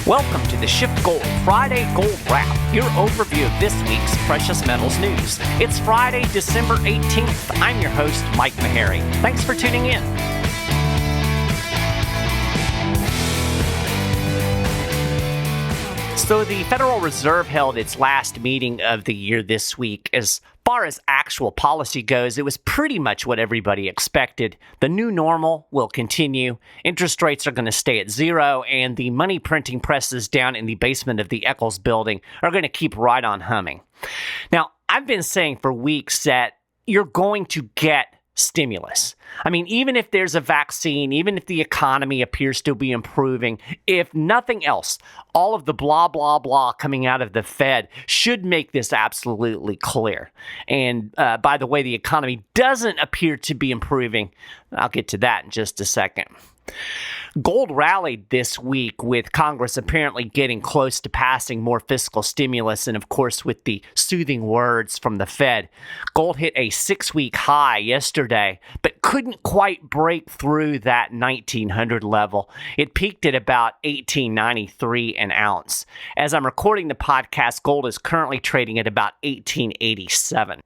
Welcome to the SchiffGold Friday Gold Wrap, your overview of this week's precious metals news. It's Friday, December 18th. I'm your host, Mike Maharrey. Thanks for tuning in. So the Federal Reserve held its last meeting of the year this week. As far as actual policy goes, it was pretty much what everybody expected. The new normal will continue. Interest rates are going to stay at zero, and the money printing presses down in the basement of the Eccles building are going to keep right on humming. Now, I've been saying for weeks that you're going to get stimulus. I mean, even if there's a vaccine, even if the economy appears to be improving, if nothing else, all of the blah, blah, blah coming out of the Fed should make this absolutely clear. And by the way, the economy doesn't appear to be improving. I'll get to that in just a second. Gold rallied this week with Congress apparently getting close to passing more fiscal stimulus, and of course with the soothing words from the Fed. Gold hit a 6-week high yesterday, but couldn't quite break through that 1900 level. It peaked at about $18.93 an ounce. As I'm recording the podcast, gold is currently trading at about $18.87.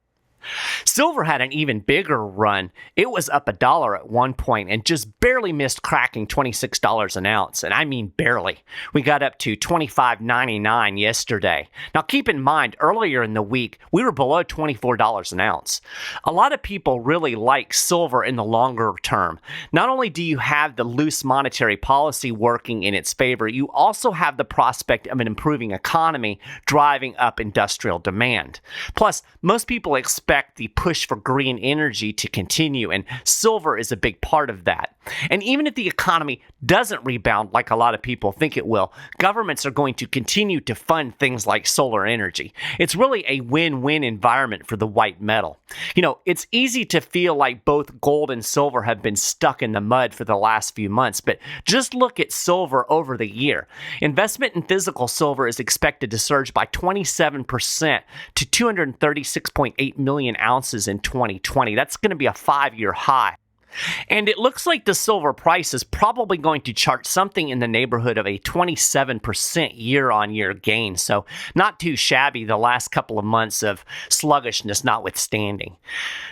Silver had an even bigger run. It was up $1 at one point and just barely missed cracking $26 an ounce. And I mean barely. We got up to $25.99 yesterday. Now keep in mind, earlier in the week, we were below $24 an ounce. A lot of people really like silver in the longer term. Not only do you have the loose monetary policy working in its favor, you also have the prospect of an improving economy driving up industrial demand. Plus, most people expect the push for green energy to continue, and silver is a big part of that. And even if the economy doesn't rebound like a lot of people think it will, governments are going to continue to fund things like solar energy. It's really a win-win environment for the white metal. You know, it's easy to feel like both gold and silver have been stuck in the mud for the last few months, but just look at silver over the year. Investment in physical silver is expected to surge by 27% to 236.8 million ounces in 2020. That's going to be a 5-year high. And it looks like the silver price is probably going to chart something in the neighborhood of a 27% year-on-year gain. So not too shabby, the last couple of months of sluggishness notwithstanding.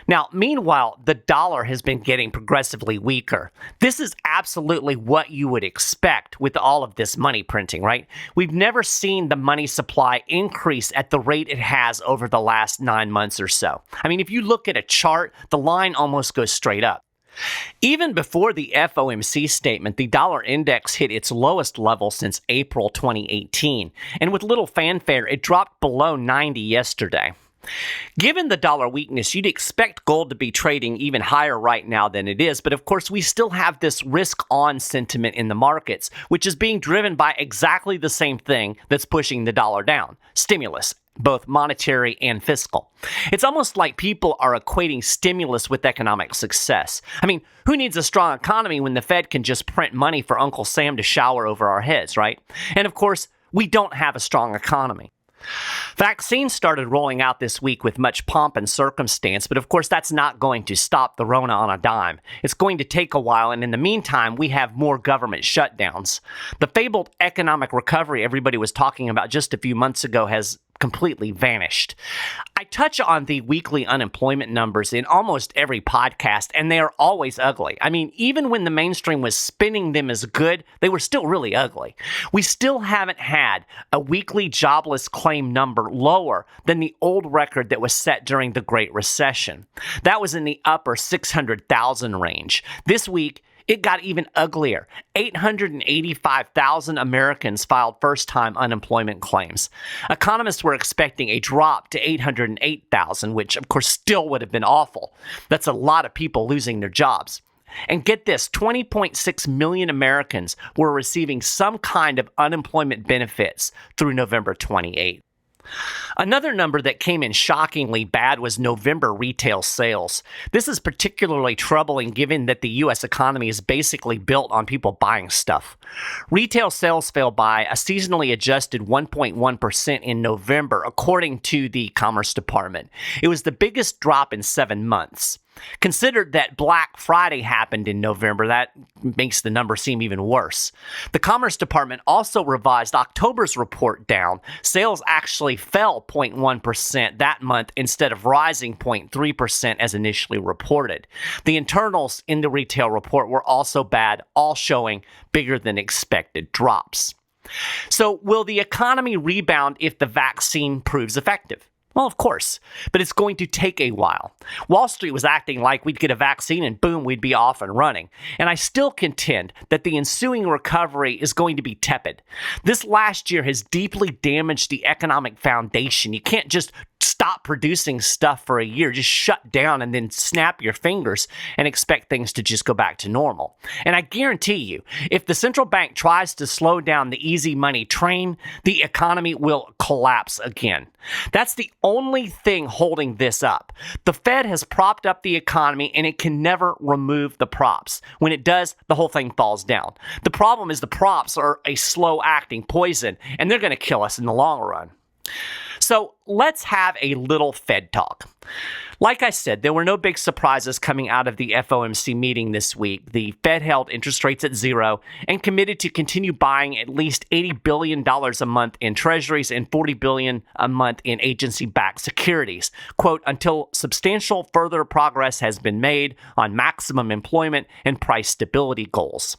Now, meanwhile, the dollar has been getting progressively weaker. This is absolutely what you would expect with all of this money printing, right? We've never seen the money supply increase at the rate it has over the last 9 months or so. I mean, if you look at a chart, the line almost goes straight up. Even before the FOMC statement, the dollar index hit its lowest level since April 2018, and with little fanfare, it dropped below 90 yesterday. Given the dollar weakness, you'd expect gold to be trading even higher right now than it is, but of course we still have this risk-on sentiment in the markets, which is being driven by exactly the same thing that's pushing the dollar down: stimulus, both monetary and fiscal. It's almost like people are equating stimulus with economic success. I mean, who needs a strong economy when the Fed can just print money for Uncle Sam to shower over our heads, right? And of course, we don't have a strong economy. Vaccines started rolling out this week with much pomp and circumstance, but of course that's not going to stop the Rona on a dime. It's going to take a while, and in the meantime, we have more government shutdowns. The fabled economic recovery everybody was talking about just a few months ago has completely vanished. I touch on the weekly unemployment numbers in almost every podcast, and they are always ugly. I mean, even when the mainstream was spinning them as good, they were still really ugly. We still haven't had a weekly jobless claim number lower than the old record that was set during the Great Recession. That was in the upper 600,000 range. This week, it got even uglier. 885,000 Americans filed first-time unemployment claims. Economists were expecting a drop to 808,000, which of course still would have been awful. That's a lot of people losing their jobs. And get this, 20.6 million Americans were receiving some kind of unemployment benefits through November 28th. Another number that came in shockingly bad was November retail sales. This is particularly troubling given that the U.S. economy is basically built on people buying stuff. Retail sales fell by a seasonally adjusted 1.1% in November, according to the Commerce Department. It was the biggest drop in 7 months. Consider that Black Friday happened in November. That makes the number seem even worse. The Commerce Department also revised October's report down. Sales actually fell 0.1% that month instead of rising 0.3% as initially reported. The internals in the retail report were also bad, all showing bigger than expected drops. So, will the economy rebound if the vaccine proves effective? Well, of course, but it's going to take a while. Wall Street was acting like we'd get a vaccine and boom, we'd be off and running. And I still contend that the ensuing recovery is going to be tepid. This last year has deeply damaged the economic foundation. You can't just stop producing stuff for a year, just shut down and then snap your fingers and expect things to just go back to normal. And I guarantee you, if the central bank tries to slow down the easy money train, the economy will collapse again. That's the only thing holding this up. The Fed has propped up the economy and it can never remove the props. When it does, the whole thing falls down. The problem is the props are a slow-acting poison and they're going to kill us in the long run. So let's have a little Fed talk. Like I said, there were no big surprises coming out of the FOMC meeting this week. The Fed held interest rates at zero and committed to continue buying at least $80 billion a month in treasuries and $40 billion a month in agency-backed securities, quote, until substantial further progress has been made on maximum employment and price stability goals.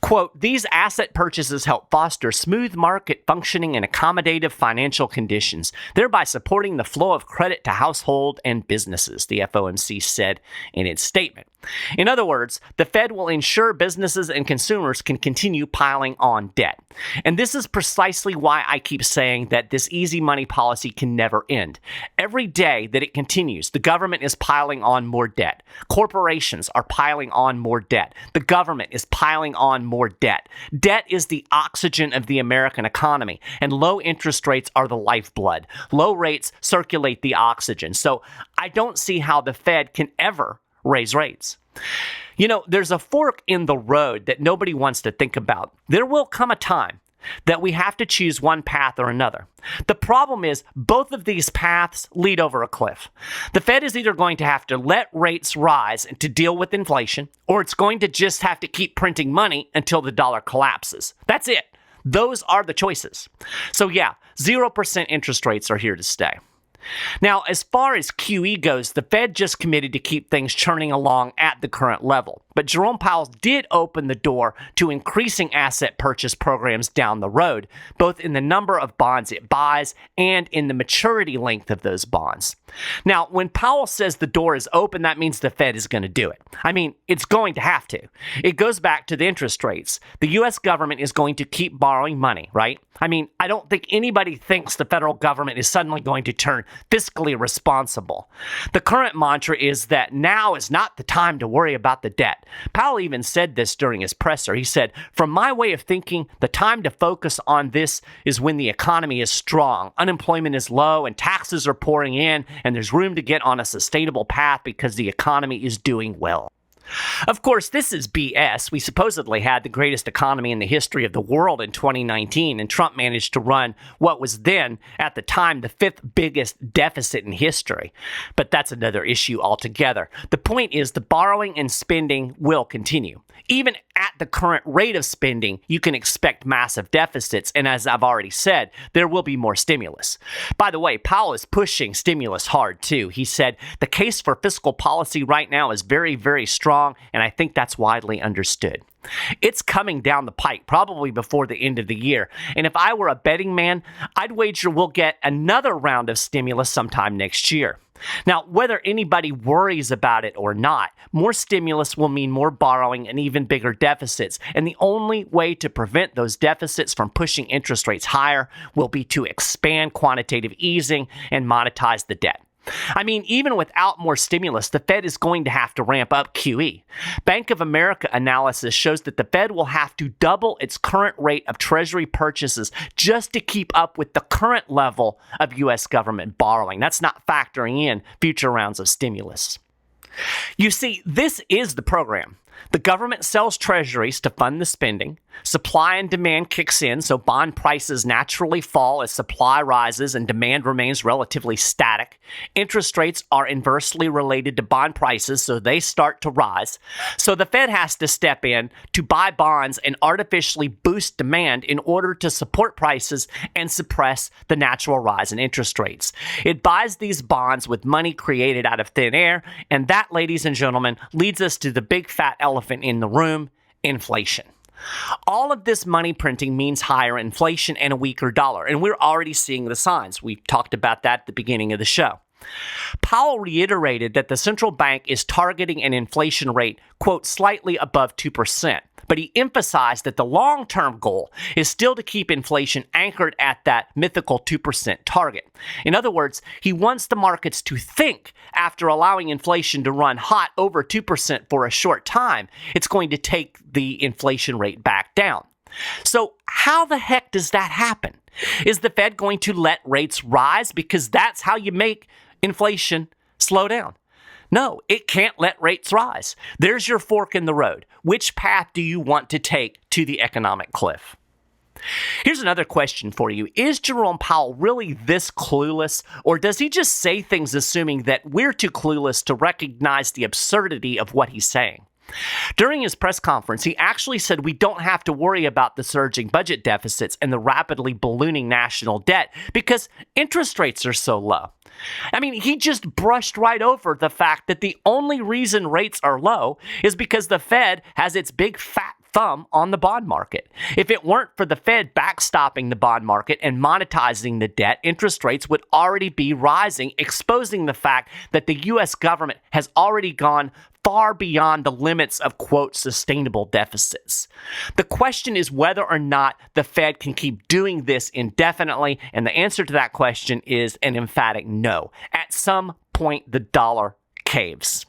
Quote, these asset purchases help foster smooth market functioning and accommodative financial conditions, thereby supporting the flow of credit to household and businesses, the FOMC said in its statement. In other words, the Fed will ensure businesses and consumers can continue piling on debt. And this is precisely why I keep saying that this easy money policy can never end. Every day that it continues, the government is piling on more debt. Corporations are piling on more debt. The government is piling on more debt. Debt is the oxygen of the American economy, and low interest rates are the lifeblood. Low rates circulate the oxygen. So I don't see how the Fed can ever raise rates. You know, there's a fork in the road that nobody wants to think about. There will come a time that we have to choose one path or another. The problem is both of these paths lead over a cliff. The Fed is either going to have to let rates rise to deal with inflation, or it's going to just have to keep printing money until the dollar collapses. That's it. Those are the choices. So yeah, 0% interest rates are here to stay. Now, as far as QE goes, the Fed just committed to keep things churning along at the current level. But Jerome Powell did open the door to increasing asset purchase programs down the road, both in the number of bonds it buys and in the maturity length of those bonds. Now, when Powell says the door is open, that means the Fed is going to do it. I mean, it's going to have to. It goes back to the interest rates. The U.S. government is going to keep borrowing money, right? I mean, I don't think anybody thinks the federal government is suddenly going to turn fiscally responsible. The current mantra is that now is not the time to worry about the debt. Powell even said this during his presser. He said, from my way of thinking, the time to focus on this is when the economy is strong, unemployment is low, and taxes are pouring in, and there's room to get on a sustainable path because the economy is doing well. Of course, this is BS. We supposedly had the greatest economy in the history of the world in 2019, and Trump managed to run what was then, at the time, the fifth biggest deficit in history. But that's another issue altogether. The point is the borrowing and spending will continue. Even at the current rate of spending, you can expect massive deficits, and as I've already said, there will be more stimulus. By the way, Powell is pushing stimulus hard, too. He said, the case for fiscal policy right now is very, very strong, and I think that's widely understood. It's coming down the pike, probably before the end of the year. And if I were a betting man, I'd wager we'll get another round of stimulus sometime next year. Now, whether anybody worries about it or not, more stimulus will mean more borrowing and even bigger deficits. And the only way to prevent those deficits from pushing interest rates higher will be to expand quantitative easing and monetize the debt. I mean, even without more stimulus, the Fed is going to have to ramp up QE. Bank of America analysis shows that the Fed will have to double its current rate of Treasury purchases just to keep up with the current level of U.S. government borrowing. That's not factoring in future rounds of stimulus. You see, this is the program. The government sells treasuries to fund the spending. Supply and demand kicks in, so bond prices naturally fall as supply rises and demand remains relatively static. Interest rates are inversely related to bond prices, so they start to rise. So the Fed has to step in to buy bonds and artificially boost demand in order to support prices and suppress the natural rise in interest rates. It buys these bonds with money created out of thin air, and that, ladies and gentlemen, leads us to the big fat elephant in the room: inflation. All of this money printing means higher inflation and a weaker dollar, and we're already seeing the signs. We talked about that at the beginning of the show. Powell reiterated that the central bank is targeting an inflation rate, quote, slightly above 2%. But he emphasized that the long-term goal is still to keep inflation anchored at that mythical 2% target. In other words, he wants the markets to think, after allowing inflation to run hot over 2% for a short time, it's going to take the inflation rate back down. So how the heck does that happen? Is the Fed going to let rates rise because that's how you make inflation slow down? No, it can't let rates rise. There's your fork in the road. Which path do you want to take to the economic cliff? Here's another question for you. Is Jerome Powell really this clueless, or does he just say things assuming that we're too clueless to recognize the absurdity of what he's saying? During his press conference, he actually said we don't have to worry about the surging budget deficits and the rapidly ballooning national debt because interest rates are so low. I mean, he just brushed right over the fact that the only reason rates are low is because the Fed has its big fat thumb on the bond market. If it weren't for the Fed backstopping the bond market and monetizing the debt, interest rates would already be rising, exposing the fact that the U.S. government has already gone far beyond the limits of, quote, sustainable deficits. The question is whether or not the Fed can keep doing this indefinitely, and the answer to that question is an emphatic no. At some point, the dollar caves.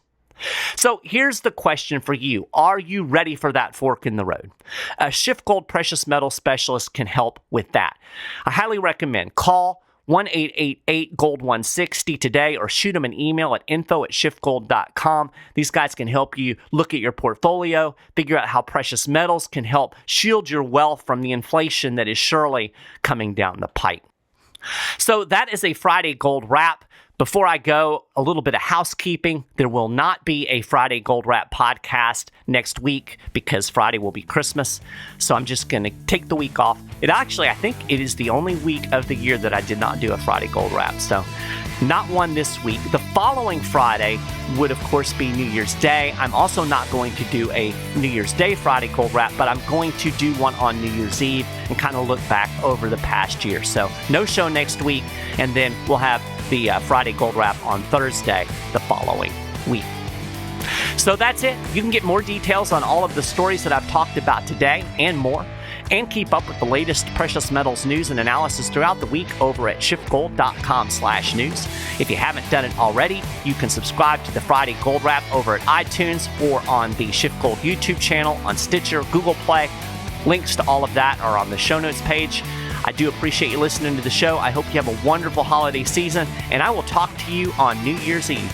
So here's the question for you. Are you ready for that fork in the road? A SchiffGold precious metal specialist can help with that. I highly recommend call 1-888-GOLD-160 today or shoot them an email at info@SchiffGold.com. These guys can help you look at your portfolio, figure out how precious metals can help shield your wealth from the inflation that is surely coming down the pipe. So that is a Friday Gold Wrap. Before I go, a little bit of housekeeping. There will not be a Friday Gold Wrap podcast next week because Friday will be Christmas. So I'm just going to take the week off. I think it is the only week of the year that I did not do a Friday Gold Wrap. So not one this week. The following Friday would, of course, be New Year's Day. I'm also not going to do a New Year's Day Friday Gold Wrap, but I'm going to do one on New Year's Eve and kind of look back over the past year. So no show next week, and then we'll have the Friday Gold Wrap on Thursday the following week. So that's it. You can get more details on all of the stories that I've talked about today and more, and keep up with the latest precious metals news and analysis throughout the week over at SchiffGold.com/news. If you haven't done it already, you can subscribe to the Friday Gold Wrap over at iTunes or on the SchiffGold YouTube channel, on Stitcher, Google Play. Links to all of that are on the show notes page. I do appreciate you listening to the show. I hope you have a wonderful holiday season, and I will talk to you on New Year's Eve.